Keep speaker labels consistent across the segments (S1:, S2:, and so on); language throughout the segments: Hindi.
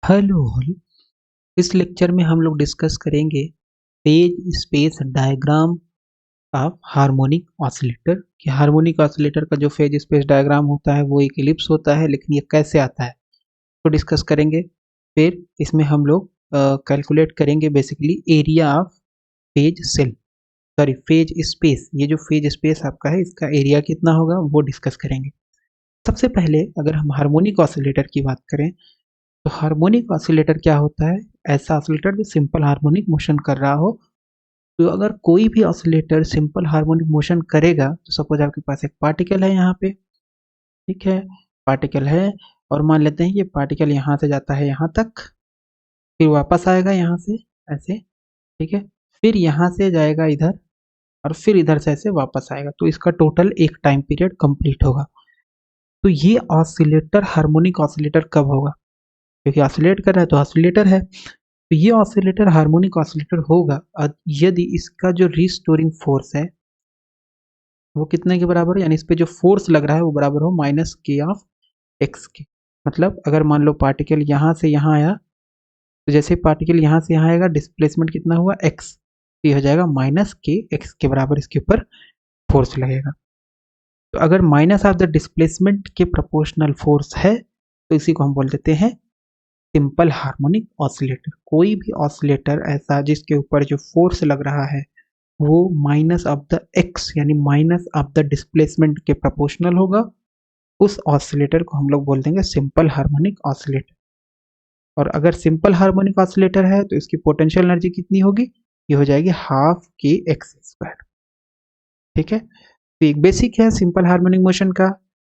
S1: Hello all. इस लेक्चर में हम लोग डिस्कस करेंगे phase space diagram of harmonic oscillator कि हार्मोनिक ऑसिलेटर का जो फेज स्पेस डायग्राम होता है वो एक इलिप्स होता है, लेकिन ये कैसे आता है तो डिस्कस करेंगे। फिर इसमें हम लोग कैलकुलेट करेंगे basically area of phase cell, sorry phase space. ये जो फेज स्पेस आपका है इसका एरिया कितना होगा वो डिस्कस करेंगे। सबसे पहले अगर हम हार्मोनिक ऑसिलेटर की बात करें तो हार्मोनिक ऑसिलेटर क्या होता है? ऐसा ऑसिलेटर जो सिंपल हार्मोनिक मोशन कर रहा हो। तो अगर कोई भी ऑसिलेटर सिंपल हार्मोनिक मोशन करेगा तो सपोज आपके पास एक पार्टिकल है यहाँ पे, ठीक है, पार्टिकल है और मान लेते हैं ये पार्टिकल यहाँ से जाता है यहाँ तक, फिर वापस आएगा यहाँ से ऐसे, ठीक है, फिर यहाँ से जाएगा इधर और फिर इधर से ऐसे वापस आएगा, तो इसका टोटल एक टाइम पीरियड कंप्लीट होगा। तो ये ऑसिलेटर हार्मोनिक ऑसिलेटर कब होगा? क्योंकि ऑसिलेट कर रहा है तो ऑसिलेटर है। तो ये ऑसिलेटर हार्मोनिक ऑसिलेटर होगा यदि इसका जो रिस्टोरिंग फोर्स है वो कितने के बराबर है, यानी इस पे जो फोर्स लग रहा है वो बराबर हो माइनस के ऑफ एक्स के। मतलब अगर मान लो पार्टिकल यहाँ से यहाँ आया तो जैसे पार्टिकल यहाँ से यहाँ आएगा डिस्प्लेसमेंट कितना हुआ एक्स, ये हो जाएगा माइनस के एक्स के बराबर इसके ऊपर फोर्स लगेगा। तो अगर माइनस ऑफ द डिस्प्लेसमेंट के प्रोपोर्शनल फोर्स है तो इसी को हम बोल देते हैं सिंपल हार्मोनिक ऑसिलेटर। कोई भी ऑसिलेटर ऐसा जिसके ऊपर जो फोर्स लग रहा है वो माइनस ऑफ द एक्स यानी माइनस ऑफ द डिस्प्लेसमेंट के प्रोपोर्शनल होगा, उस ऑसिलेटर को हम लोग बोल देंगे सिंपल हार्मोनिक ऑसिलेटर। और अगर सिंपल हार्मोनिक ऑसिलेटर है तो इसकी पोटेंशियल एनर्जी कितनी होगी? ये हो जाएगी हाफ के एक्स स्क्वायर। ठीक है, तो एक बेसिक है सिंपल हार्मोनिक मोशन का।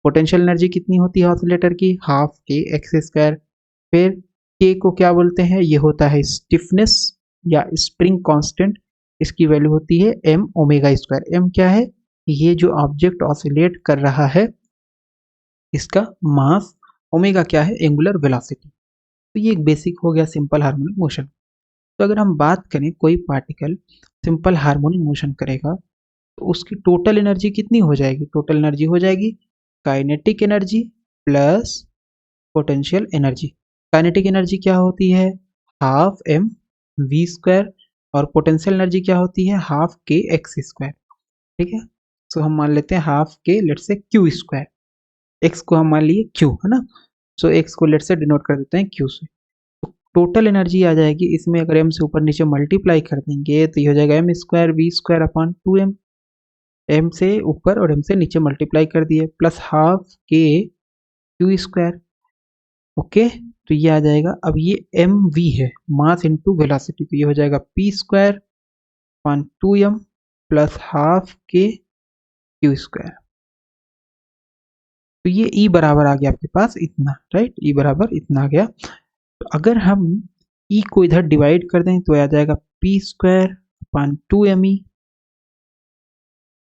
S1: पोटेंशियल एनर्जी कितनी होती है ऑसिलेटर की? हाफ के एक्स स्क्वायर। फिर के को क्या बोलते हैं? ये होता है स्टिफनेस या स्प्रिंग कांस्टेंट। इसकी वैल्यू होती है एम ओमेगा स्क्वायर। एम क्या है? ये जो ऑब्जेक्ट ऑसिलेट कर रहा है इसका मास। ओमेगा क्या है? Angular velocity. तो ये एक बेसिक हो गया सिंपल हार्मोनिक मोशन। तो अगर हम बात करें कोई पार्टिकल सिंपल हार्मोनिक मोशन करेगा तो उसकी टोटल एनर्जी कितनी हो जाएगी? टोटल एनर्जी हो जाएगी kinetic energy plus potential energy. Kinetic energy क्या होती है? Half M V square. और पोटेंशियल एनर्जी क्या होती है? हाफ के एक्स स्क्वायर। ठीक है, सो हम मान लेते हैं हाफ के लेट से क्यू स्क्वायर। एक्स को हम मान लिए क्यू, है ना, सो एक्स को लेट से डिनोट कर देते हैं क्यू से। टोटल एनर्जी आ जाएगी इसमें, अगर एम से ऊपर नीचे मल्टीप्लाई कर देंगे तो ये हो जाएगा M square V square upon 2m। M से ऊपर और एम से नीचे मल्टीप्लाई कर दिए प्लस हाफ के क्यू स्क्वायर। ओके, तो ये आ जाएगा। अब ये एम वी है, मास इनटू वेलोसिटी, तो ये हो जाएगा P square upon 2m plus half के क्यू स्क्वायर। तो ये ई बराबर आ गया आपके पास इतना, राइट, ई बराबर इतना आ गया। तो अगर हम ई को इधर डिवाइड कर दें तो आ जाएगा P square upon 2me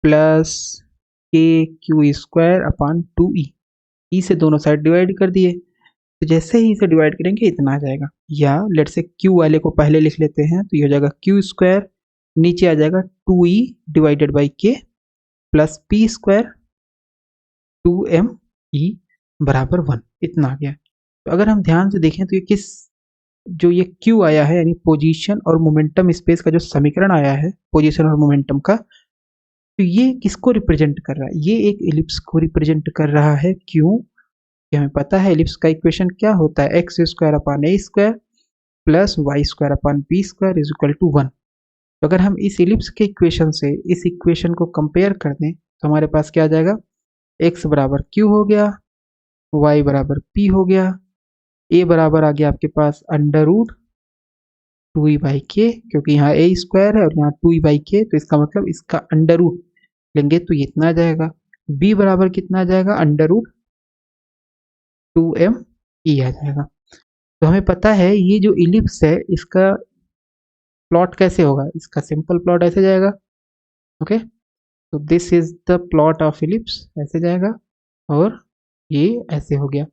S1: plus के क्यू स्क्वायर अपॉन 2e। ई से दोनों साइड डिवाइड कर दिए तो जैसे ही इसे डिवाइड करेंगे इतना आ जाएगा। या लेट से क्यू वाले को पहले लिख लेते हैं, तो ये हो जाएगा क्यू स्क्वायर, नीचे आ जाएगा 2e डिवाइडेड बाई के प्लस पी स्क्वायर 2me बराबर 1, इतना आ गया। तो अगर हम ध्यान से देखें तो ये किस, जो ये क्यू आया है यानी पोजीशन और मोमेंटम स्पेस का जो समीकरण आया है पोजीशन और मोमेंटम का, तो ये किसको रिप्रेजेंट कर रहा है? ये एक एलिप्स को रिप्रेजेंट कर रहा है। क्यों? कि हमें पता है एलिप्स का इक्वेशन क्या होता है, X square upon A square plus Y square upon B square is equal to 1। तो अगर हम इस एलिप्स के इक्वेशन से इस इक्वेशन को कंपेयर कर दें तो हमारे पास क्या आ जाएगा? एक्स बराबर क्यू हो गया, वाई बराबर पी हो गया, ए बराबर आ गया आपके पास अंडर रूट 2e/k, क्योंकि यहाँ ए स्क्वायर है और यहाँ 2e/k, तो इसका मतलब इसका अंडर रूट लेंगे तो ये इतना आ जाएगा। बी बराबर कितना आ जाएगा? अंडर रूट 2me आ जाएगा। तो हमें पता है ये जो इलिप्स है इसका प्लॉट कैसे होगा, इसका सिंपल प्लॉट ऐसे जाएगा। ओके, तो this is the plot of ellipse, ऐसे जाएगा और ये ऐसे हो गया।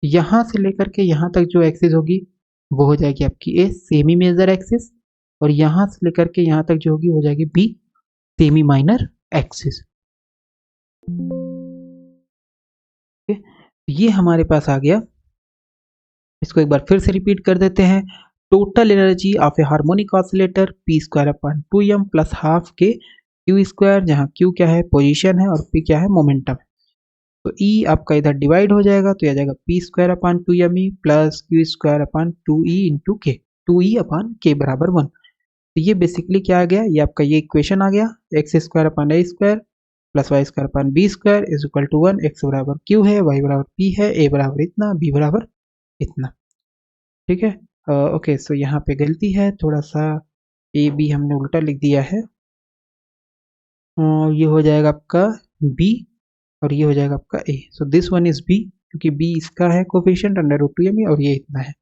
S1: यहाँ से लेकर के यहाँ तक जो एक्सिस होगी वो हो जाएगी आपकी ए सेमी मेजर एक्सिस, और यहाँ से लेकर के यहाँ तक जो होगी हो जाएगी बी सेमी माइनर एक्सिस। ये हमारे पास आ गया इसको एक बार फिर से रिपीट कर देते हैं। Total energy of A harmonic oscillator P square upon 2m plus half के क्यू स्क्वायर, जहाँ क्यू क्या है, पोजीशन है, और पी क्या है, मोमेंटम। तो ई आपका इधर डिवाइड हो जाएगा, तो यह आ जाएगा P square upon 2m plus Q square upon 2e into के, 2e अपॉन के बराबर 1। तो ये बेसिकली क्या आ गया, ये आपका ये इक्वेशन आ गया, X square upon A square plus Y square upon B square is equal to 1। X बराबर क्यू है, वाई बराबर पी है, ए बराबर इतना, बी बराबर इतना। ठीक है। ओके, सो यहाँ पे गलती है थोड़ा सा, ए बी हमने उल्टा लिख दिया है। ये हो जाएगा आपका बी और ये हो जाएगा आपका a. So this one is b, क्योंकि बी इसका है कोफिशिएंट अंडर रूट 2m और ये इतना है।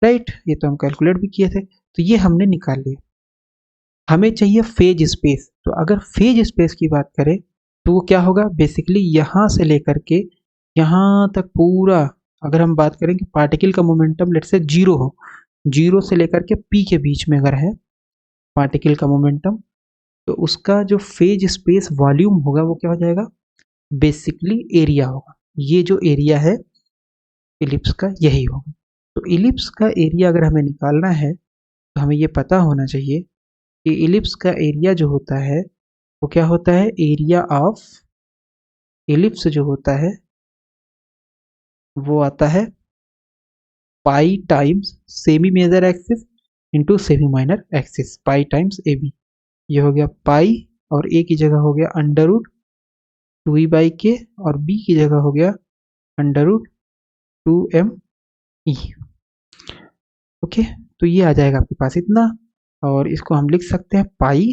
S1: राइट, ये तो हम कैलकुलेट भी किए थे, तो ये हमने निकाल लिया। हमें चाहिए फेज स्पेस। तो अगर फेज स्पेस की बात करें तो वो क्या होगा, बेसिकली यहाँ से लेकर के यहाँ तक पूरा, अगर हम बात करें कि पार्टिकल का मोमेंटम लेट से जीरो हो, जीरो से लेकर के पी के बीच में अगर है पार्टिकल का मोमेंटम, तो उसका जो फेज स्पेस वॉल्यूम होगा वो क्या हो जाएगा, बेसिकली एरिया होगा। ये जो एरिया है इलिप्स का यही होगा। तो इलिप्स का एरिया अगर हमें निकालना है तो हमें ये पता होना चाहिए कि इलिप्स का एरिया जो होता है वो क्या होता है, एरिया ऑफ इलिप्स जो होता है वो आता है pi times semi major axis into semi minor axis, pi times A B. ये हो गया पाई, और ए की जगह हो गया अंडर रूट 2e/k, और बी की जगह हो गया अंडर रूट 2m/e। ओके, तो ये आ जाएगा आपके पास इतना, और इसको हम लिख सकते हैं पाई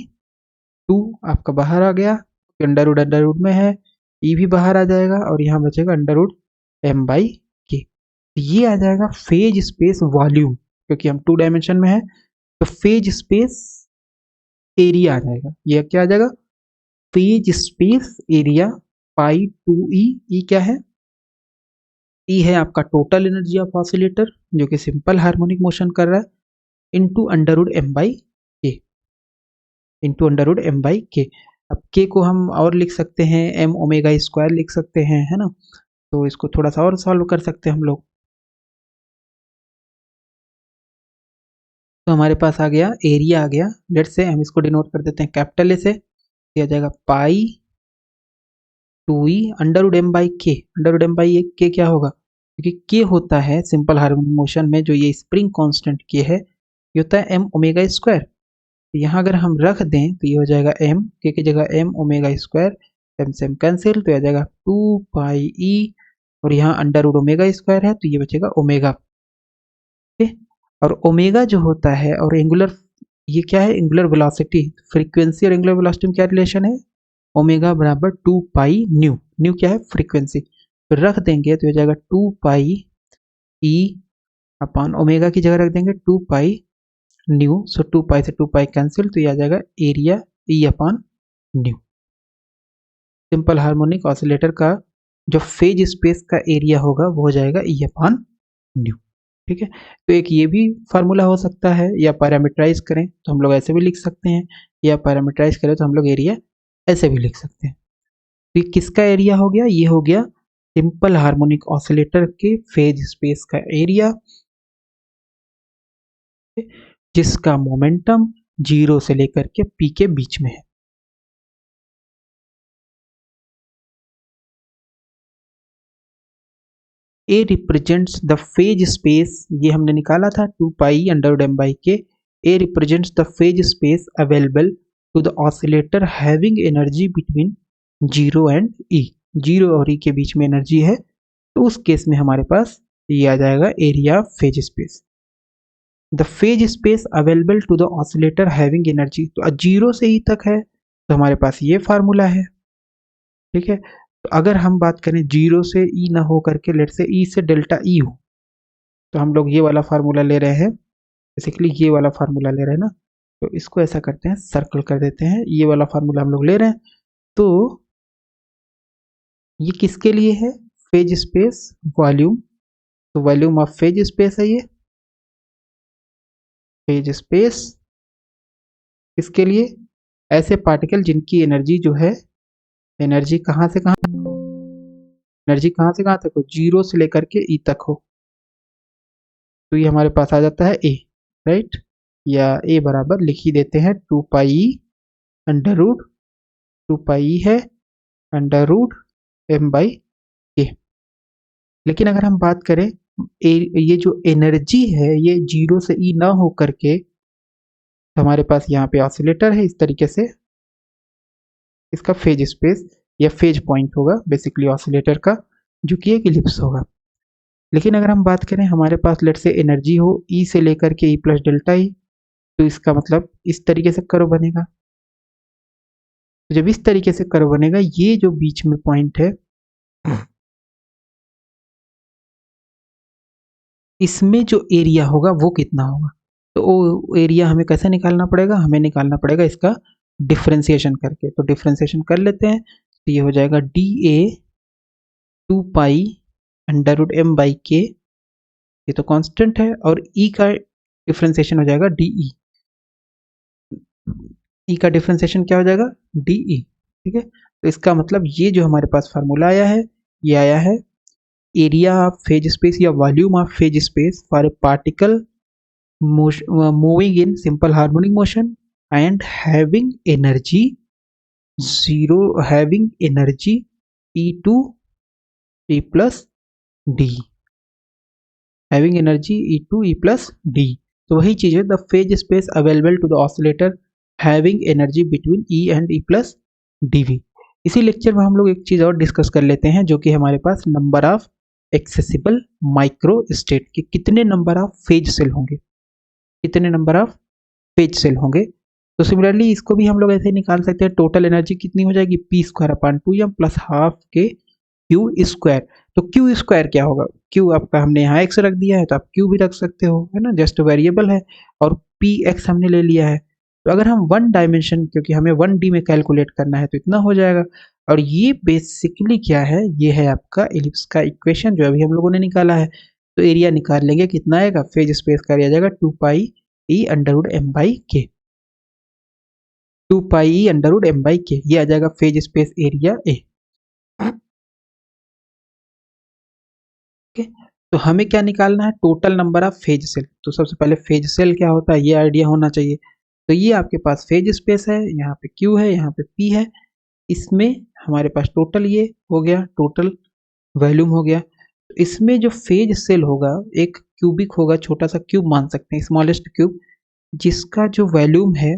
S1: 2 आपका बाहर आ गया, अंडर रूट में है, ई भी बाहर आ जाएगा, और यहाँ बचेगा अंडर रूट m/k। ये आ जाएगा फेज स्पेस वॉल्यूम, क्योंकि हम 2 डायमेंशन में है, तो फेज स्पेस एरिया आ जाएगा। ये क्या आ जाएगा, phase space area pi 2e। ई क्या है, ई है आपका टोटल एनर्जी ऑफ ऑसिलेटर जो कि सिंपल हार्मोनिक मोशन कर रहा है, into under root m/k, into under root m/k। अब k को हम और लिख सकते हैं, m ओमेगा स्क्वायर लिख सकते हैं, है ना। तो इसको थोड़ा सा और सॉल्व कर सकते हैं हम लोग। तो हमारे पास आ गया एरिया आ गया, लेट से हम इसको डिनोट कर देते हैं कैपिटल ए से, दिया जाएगा pi 2e under root m/k। Under root m/k क्या होगा, क्योंकि k होता है सिंपल हार्मोनिक मोशन में जो ये स्प्रिंग कांस्टेंट k है, ये होता है m ओमेगा स्क्वायर। तो यहाँ अगर हम रख दें तो ये हो जाएगा m, k की जगह m ओमेगा स्क्वायर, m से m कैंसिल, तो आ जाएगा 2 पाई e, और यहाँ अंडर रूट ओमेगा स्क्वायर है तो ये बचेगा ओमेगा। ठीक, और ओमेगा जो होता है, और एंगुलर, ये क्या है, एंगुलर वेलोसिटी, फ्रीक्वेंसी और एंगुलर वेलोसिटी में क्या रिलेशन है, ओमेगा बराबर 2 पाई न्यू। न्यू क्या है, फ्रीक्वेंसी, तो रख देंगे तो हो जाएगा 2 पाई e अपॉन ओमेगा की जगह रख देंगे 2 पाई न्यू। सो 2 पाई से 2 पाई कैंसिल, तो ये आ जाएगा एरिया ई upon new. Simple harmonic oscillator का जो फेज स्पेस का एरिया होगा वो हो जाएगा ई अपॉन न्यू। ठीक है, तो एक ये भी फार्मूला हो सकता है, या पैरामीटराइज करें तो हम लोग ऐसे भी लिख सकते हैं, या पैरामीटराइज करें तो हम लोग एरिया ऐसे भी लिख सकते हैं। तो ये किसका एरिया हो गया, ये हो गया सिंपल हार्मोनिक ऑसिलेटर के फेज स्पेस का एरिया, जिसका मोमेंटम जीरो से लेकर के पी के बीच में है। A represents the phase space, ये हमने निकाला था 2 pi under root m/k। A represents the phase space available to the oscillator having energy between 0 and E. 0 और ई के बीच में एनर्जी है, तो उस केस में हमारे पास ये आ जाएगा area of phase space. The phase space available to the oscillator having energy, तो 0 से ई तक है तो हमारे पास ये फार्मूला है। ठीक है, तो अगर हम बात करें 0 से ई ना हो करके लेट से ई से डेल्टा ई हो, तो हम लोग ये वाला फार्मूला ले रहे हैं, बेसिकली ये वाला फार्मूला ले रहे हैं ना, तो इसको ऐसा करते हैं, सर्कल कर देते हैं, ये वाला फार्मूला हम लोग ले रहे हैं। तो ये किसके लिए है, फेज स्पेस वॉल्यूम, तो वॉल्यूम ऑफ फेज स्पेस है ये। फेज स्पेस किसके लिए, ऐसे पार्टिकल जिनकी एनर्जी जो है, एनर्जी कहाँ से कहाँ, एनर्जी कहाँ से कहाँ तक हो, 0 से लेकर के ई तक हो। तो ये हमारे पास आ जाता है ए, राइट, या ए बराबर लिख ही देते हैं 2 पाई अंडर रूट, 2 पाई है अंडर रूट एम बाई के। लेकिन अगर हम बात करें ये जो एनर्जी है ये जीरो से ई ना हो करके, तो हमारे पास यहाँ पे ऑसिलेटर है इस तरीके से, इसका फेज स्पेस या फेज पॉइंट होगा बेसिकली ऑसिलेटर का, जो कि एक इलिप्स होगा। लेकिन अगर हम बात करें हमारे पास लेट से एनर्जी हो ई से लेकर के ई प्लस डेल्टा ई, तो इसका मतलब इस तरीके से कर्व बनेगा। तो जब इस तरीके से कर्व बनेगा, ये जो बीच में पॉइंट है इसमें जो एरिया होगा वो कितना होगा, तो वो एरिया हमें कैसे निकालना पड़ेगा, हमें निकालना पड़ेगा इसका डिफ्रेंसिएशन करके। तो डिफ्रेंसिएशन कर लेते हैं, तो ये हो जाएगा D A 2 pi under root M by के, ये तो कांस्टेंट है, और ई का डिफ्रेंसिएशन हो जाएगा डी ई, ई का डिफ्रेंसिएशन क्या हो जाएगा डी ई, ठीक है। तो इसका मतलब ये जो हमारे पास फार्मूला आया है, ये आया है एरिया ऑफ फेज स्पेस या volume of phase space for a particle moving in simple harmonic motion and having energy E2 E plus D, having energy E2 E plus D। तो वही चीज है the phase space available to the oscillator having energy between E and E plus DV। इसी लेक्चर में हम लोग एक चीज और डिस्कस कर लेते हैं, जो कि हमारे पास number of accessible microstate के कितने नंबर ऑफ फेज सेल होंगे, कितने नंबर ऑफ फेज सेल होंगे। तो सिमिलरली इसको भी हम लोग ऐसे निकाल सकते हैं, टोटल एनर्जी कितनी हो जाएगी P square upon 2m plus half के क्यू स्क्वायर। तो क्यू स्क्वायर क्या होगा, क्यू आपका हमने यहाँ एक्स रख दिया है तो आप क्यू भी रख सकते हो, है ना, जस्ट वेरिएबल है, और पी एक्स हमने ले लिया है। तो अगर हम वन डायमेंशन, क्योंकि हमें 1D में कैलकुलेट करना है, तो इतना हो जाएगा। और ये बेसिकली क्या है, ये है आपका एलिप्स का इक्वेशन जो अभी हम लोगों ने निकाला है। तो एरिया निकाल लेंगे, कितना आएगा, फेज स्पेस का एरिया जाएगा 2 pi E under root M by k, 2 pi E under root M by के, ये आ जाएगा phase space area A. Okay, तो हमें क्या निकालना है, total number of phase cell. तो सबसे पहले फेज सेल क्या होता है ये आइडिया होना चाहिए। तो ये आपके पास फेज स्पेस है, यहाँ पे क्यू है, यहाँ पे पी है, इसमें हमारे पास टोटल ये हो गया, टोटल वॉल्यूम हो गया। तो इसमें जो फेज सेल होगा एक क्यूबिक होगा, छोटा सा क्यूब मान सकते हैं, स्मॉलेस्ट क्यूब, जिसका जो वॉल्यूम है,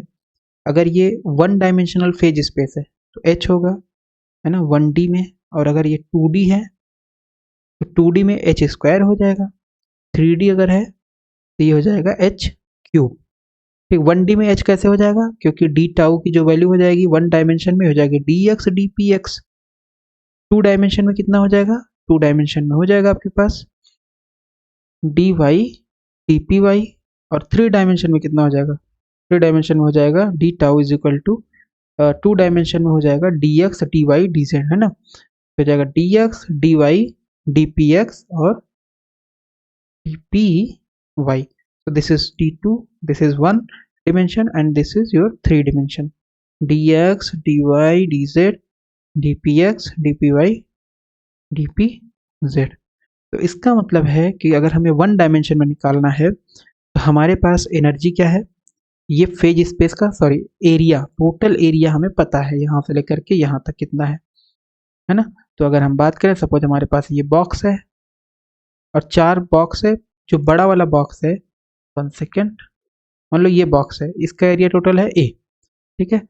S1: अगर ये 1 डायमेंशनल फेज स्पेस है तो h होगा, है ना, 1D में, और अगर ये 2D है तो 2D में h स्क्वायर हो जाएगा, 3D अगर है तो ये हो जाएगा h क्यूब। ठीक, 1D में h कैसे हो जाएगा, क्योंकि डी टाउ की जो वैल्यू हो जाएगी 1 डायमेंशन में हो जाएगी dx dpx, 2 डायमेंशन में कितना हो जाएगा, 2 डायमेंशन में हो जाएगा आपके पास dy dpy, और 3 डायमेंशन में कितना हो जाएगा, 3 डायमेंशन में हो जाएगा D tau is equal to 2 dimension में हो जाएगा dx dy dz, है ना, हो जाएगा dx dy dpx और dpy। so this is d2, this is 1 dimension and this is your 3 dimension, dx dy dz dpx dpy dpz। तो इसका मतलब है कि अगर हमें 1 डायमेंशन में निकालना है तो हमारे पास एनर्जी क्या है, ये फेज स्पेस का सॉरी एरिया, टोटल एरिया हमें पता है यहाँ से लेकर के यहाँ तक कितना है ना। तो अगर हम बात करें, सपोज हमारे पास ये बॉक्स है और 4 बॉक्स है, जो बड़ा वाला बॉक्स है, 1 सेकेंड, मान लो ये बॉक्स है, इसका एरिया टोटल है ए, ठीक है,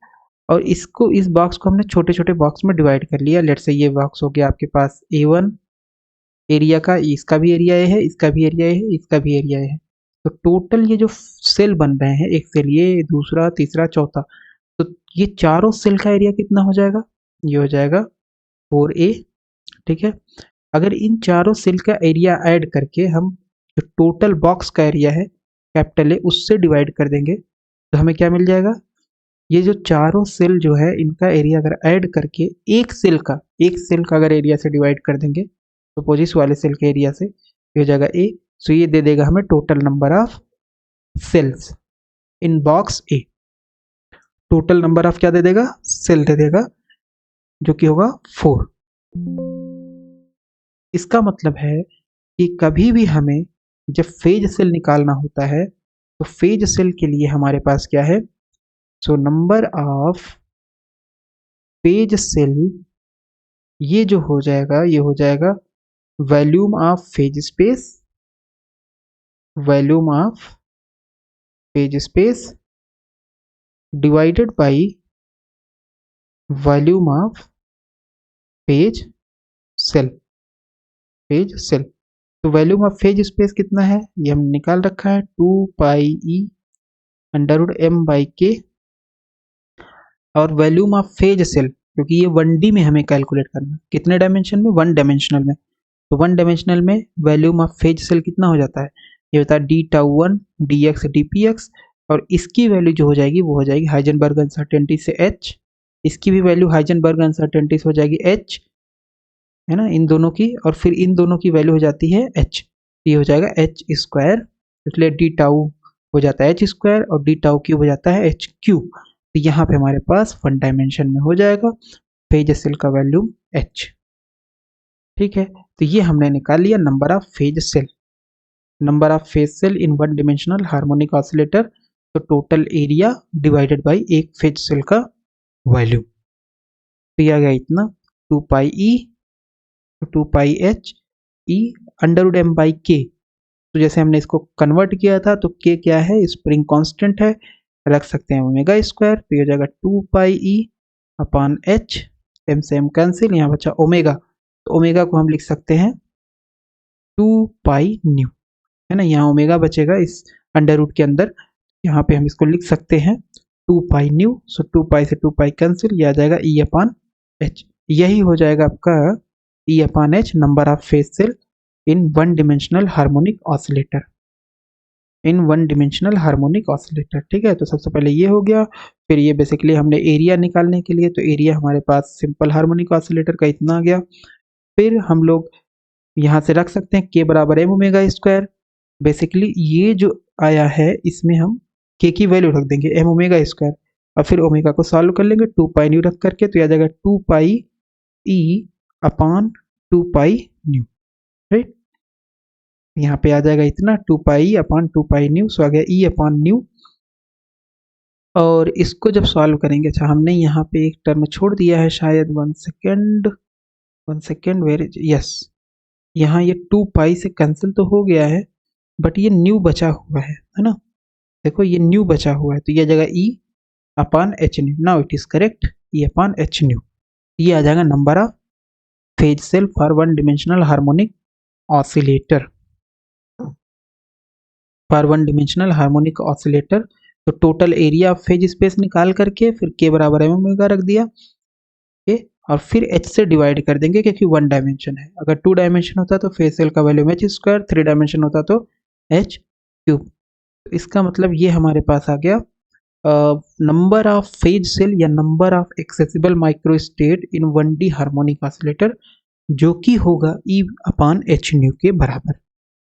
S1: और इसको, इस बॉक्स को हमने छोटे छोटे बॉक्स में डिवाइड कर लिया। लेट से ये बॉक्स हो गया आपके पास A1 एरिया का, इसका भी एरिया ए है, इसका भी एरिया ए है, इसका भी एरिया ए है। तो टोटल ये जो सेल बन रहे हैं, एक सेल ये, दूसरा, तीसरा, चौथा, तो ये चारों सेल का एरिया कितना हो जाएगा, ये हो जाएगा 4A, ठीक है। अगर इन चारों सेल का एरिया ऐड करके हम जो टोटल बॉक्स का एरिया है कैपिटल ए उससे डिवाइड कर देंगे, तो हमें क्या मिल जाएगा, ये जो चारों सेल जो है इनका एरिया अगर ऐड करके एक सेल का अगर एरिया से डिवाइड कर देंगे, सपोज इस वाले सेल के एरिया से, ये हो जाएगा ए। सो ये दे देगा हमें total number of cells in box A, total number of क्या दे देगा, सेल दे देगा, जो कि होगा 4। इसका मतलब है कि कभी भी हमें जब फेज सेल निकालना होता है तो फेज सेल के लिए हमारे पास क्या है, so number of phase cell, ये जो हो जाएगा ये हो जाएगा volume of phase space, volume of phase space divided by volume of phase cell, phase cell. तो वॉल्यूम ऑफ फेज स्पेस कितना है ये हम निकाल रखा है, 2πe√m/k, और वॉल्यूम ऑफ फेज सेल क्योंकि ये 1D में हमें कैलकुलेट करना है, कितने डायमेंशन में, 1 डायमेंशनल में। तो 1 डायमेंशनल में वॉल्यूम ऑफ फेज सेल कितना हो जाता है, ये होता है d-τ1 dx dpx, और इसकी वैल्यू जो हो जाएगी वो हो जाएगी हाइजेनबर्ग अनसर्टेनिटी से h, इसकी भी वैल्यू हाइजेनबर्ग अनसर्टेनिटी से हो जाएगी h, है ना, इन दोनों की, और फिर इन दोनों की वैल्यू हो जाती है h, ये हो जाएगा h स्क्वायर, इसलिए d टाउ हो जाता है h स्क्वायर और d टाउ क्यूब हो जाता है h क्यूब। तो यहाँ पे हमारे पास 1 डायमेंशन में हो जाएगा फेज सेल का वॉल्यूम h। ठीक है, तो ये हमने निकाल लिया number of phase cell, number of phase cell in 1 dimensional harmonic oscillator, तो टोटल एरिया डिवाइडेड बाय एक फेज सेल का वॉल्यूम। तो ये आ गया इतना 2πe/m/k। तो जैसे हमने इसको कन्वर्ट किया था तो k क्या है, स्प्रिंग कांस्टेंट है, रख सकते हैं ओमेगा स्क्वायर, तो ये हो जाएगा 2πe/h, m से m कैंसिल, यहाँ बचा ओमेगा, तो ओमेगा को हम लिख सकते हैं 2π/न्यू, है ना, यहाँ ओमेगा बचेगा इस अंडर रूट के अंदर, यहाँ पे हम इसको लिख सकते हैं 2π/न्यू, सो 2π से 2π कैंसिल, ये आ जाएगा E/h। यही हो जाएगा आपका E/h number of phase cell in 1 dimensional harmonic oscillator, in 1 dimensional harmonic oscillator. ठीक है, तो सबसे पहले ये हो गया, फिर ये बेसिकली हमने एरिया निकालने के लिए, तो एरिया हमारे पास सिंपल हार्मोनिक ऑसिलेटर का इतना आ गया। फिर हम लोग यहाँ से रख सकते हैं k बराबर m ओमेगा स्क्वायर, बेसिकली ये जो आया है इसमें हम k की वैल्यू रख देंगे m ओमेगा स्क्वायर, और फिर ओमेगा को सॉल्व कर लेंगे 2π/न्यू रख करके, तो आ जाएगा 2πe/2π/न्यू, राइट, यहाँ पे आ जाएगा इतना 2πe/2π/न्यू, सो आ गया E/न्यू। और इसको जब सॉल्व करेंगे, अच्छा हमने यहाँ पे एक टर्म छोड़ दिया है शायद, 1 सेकेंड वेयर इज, यस, यहाँ ये 2π से कैंसिल तो हो गया है बट ये न्यू बचा हुआ है ना, देखो ये न्यू बचा हुआ है, तो ये आ जाएगा E/h nu, now it is correct, E/h nu. ये आ जाएगा number of phase cell for 1 dimensional harmonic oscillator, for 1 dimensional harmonic oscillator. तो total area of phase space निकाल करके फिर k बराबर m ओमेगा रख दिया, ओके, और फिर h से डिवाइड कर देंगे क्योंकि 1 डायमेंशन है, अगर 2 डायमेंशन होता तो फेज सेल का वैल्यूम h स्क्वायर, 3 डायमेंशन होता तो h क्यूब। तो इसका मतलब ये हमारे पास आ गया नंबर ऑफ फेज सेल या number of accessible microstate in 1D harmonic oscillator, जो कि होगा E/h न्यू के बराबर।